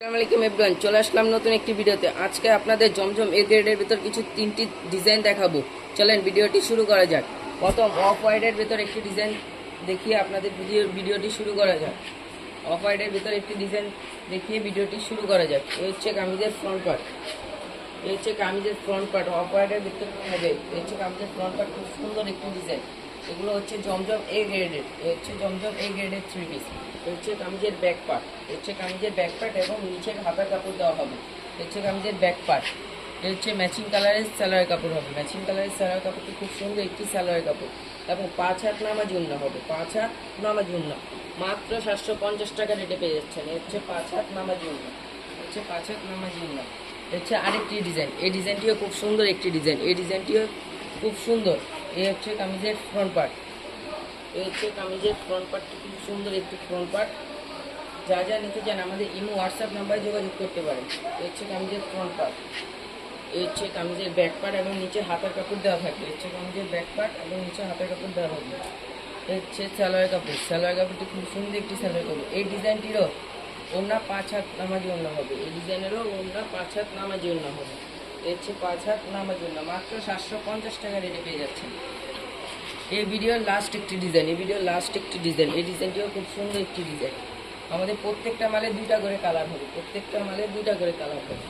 আসসালামু আলাইকুম এভরিওয়ান, চলে আসলাম নতুন একটি ভিডিওতে। আজকে আপনাদের জমজম এ গ্রেডের ভিতর কিছু তিনটি ডিজাইন দেখাবো। চলেন ভিডিওটি শুরু করা যাক। প্রথম অফ হোয়াইটের ভিতর একটি ডিজাইন দেখিয়ে আপনাদের ভিডিওটি শুরু করা যাক। অফ হোয়াইটের ভিতর একটি ডিজাইন দেখিয়ে ভিডিওটি শুরু করা যাক। এই হচ্ছে কামিজের ফ্রন্ট পার্ট। এই হচ্ছে কামিজের ফ্রন্ট পার্ট অফ হোয়াইটের ভিতর হবে। এই হচ্ছে কামিজের ফ্রন্ট পার্ট, খুব সুন্দর একটি ডিজাইন। এগুলো হচ্ছে জমজম এ গ্রেডের। এই হচ্ছে জমজম এ গ্রেডের থ্রি পিস। হচ্ছে কামিজের ব্যাক পার্ট। হচ্ছে কামিজের ব্যাক পার্ট এবং নিচের হাতার কাপড় দেওয়া হবে। হচ্ছে কামিজের ব্যাক পার্ট। এটা হচ্ছে ম্যাচিং কালারের সালোয়ার কাপড় হবে। ম্যাচিং কালারের সালোয়ার কাপড়টি খুব সুন্দর একটি সালোয়ার কাপড় এবং 5 হাত নামাজ উন্না হবে। 5 হাত নামাজ উন্না মাত্র 750 টাকা রেটে পেয়ে যাচ্ছেন। হচ্ছে 5 হাত নামাজ উন্না। হচ্ছে 5 হাত নামাজ উন্না। হচ্ছে আরেকটি ডিজাইন। এই ডিজাইনটিও খুব সুন্দর একটি ডিজাইন। এই ডিজাইনটিও খুব সুন্দর। এই হচ্ছে কামিজের ফ্রন্ট পার্ট। এই হচ্ছে কামিজের ফ্রন্ট পার্টটি খুব সুন্দর একটি ফ্রন্ট পার্ট। যা যা নিতে চান আমাদের ইমো হোয়াটসঅ্যাপ নাম্বারে যোগাযোগ করতে পারেন। এই হচ্ছে কামিজের ফ্রন্ট পার্ট। এই হচ্ছে কামিজের ব্যাক পার্ট এবং নিচে হাতার কাপড় দেওয়া থাকবে। এই হচ্ছে কামিজের ব্যাক পার্ট এবং নিচে হাতার কাপড় দেওয়া থাকবে। এই হচ্ছে সালোয়ার কাপড়। সালোয়ার কাপড়টি খুব সুন্দর একটি সালোয়ার কাপড়। এই ডিজাইনটিরও ওড়না 5 হাত নামাজি ওড়না হবে। এই ডিজাইনেরও ওড়না 5 হাত নামাজি ওড়না হবে। এই হচ্ছে 5 হাত নামাজি ওড়না মাত্র 750 টাকা রেটে পেয়ে যাচ্ছেন। এই ভিডিওর লাস্ট একটি ডিজাইন। এই ভিডিওর লাস্ট একটি ডিজাইন। এই ডিজাইনটিও খুব সুন্দর একটি ডিজাইন। আমাদের প্রত্যেকটা মালে 2টা করে কালার হবে। প্রত্যেকটা মালে 2টা করে কালার হবে।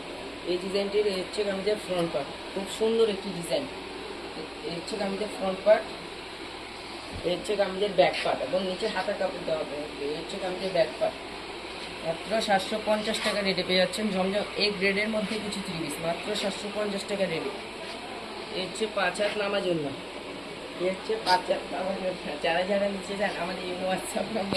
এই ডিজাইনটির হচ্ছে কামিজের ফ্রন্ট পার্ট। খুব সুন্দর একটি ডিজাইন। এই হচ্ছে কামিজের ফ্রন্ট পার্ট। এই হচ্ছে কামিজের ব্যাক পার্ট এবং নিচে হাতা কাপড় দেওয়া হবে। এই হচ্ছে কামিজের ব্যাক পার্ট। মাত্র 750 টাকা রেটে পেয়ে যাচ্ছেন জমজম এই গ্রেডের মধ্যে কিছু 3 পিস মাত্র 750 টাকা রেটে। এই হচ্ছে 5 হাত নামার জন্য। এই হচ্ছে 5 হাত নামার জন্য। যারা যারা নিচে যান আমাদের এই হোয়াটসঅ্যাপ নাম্বার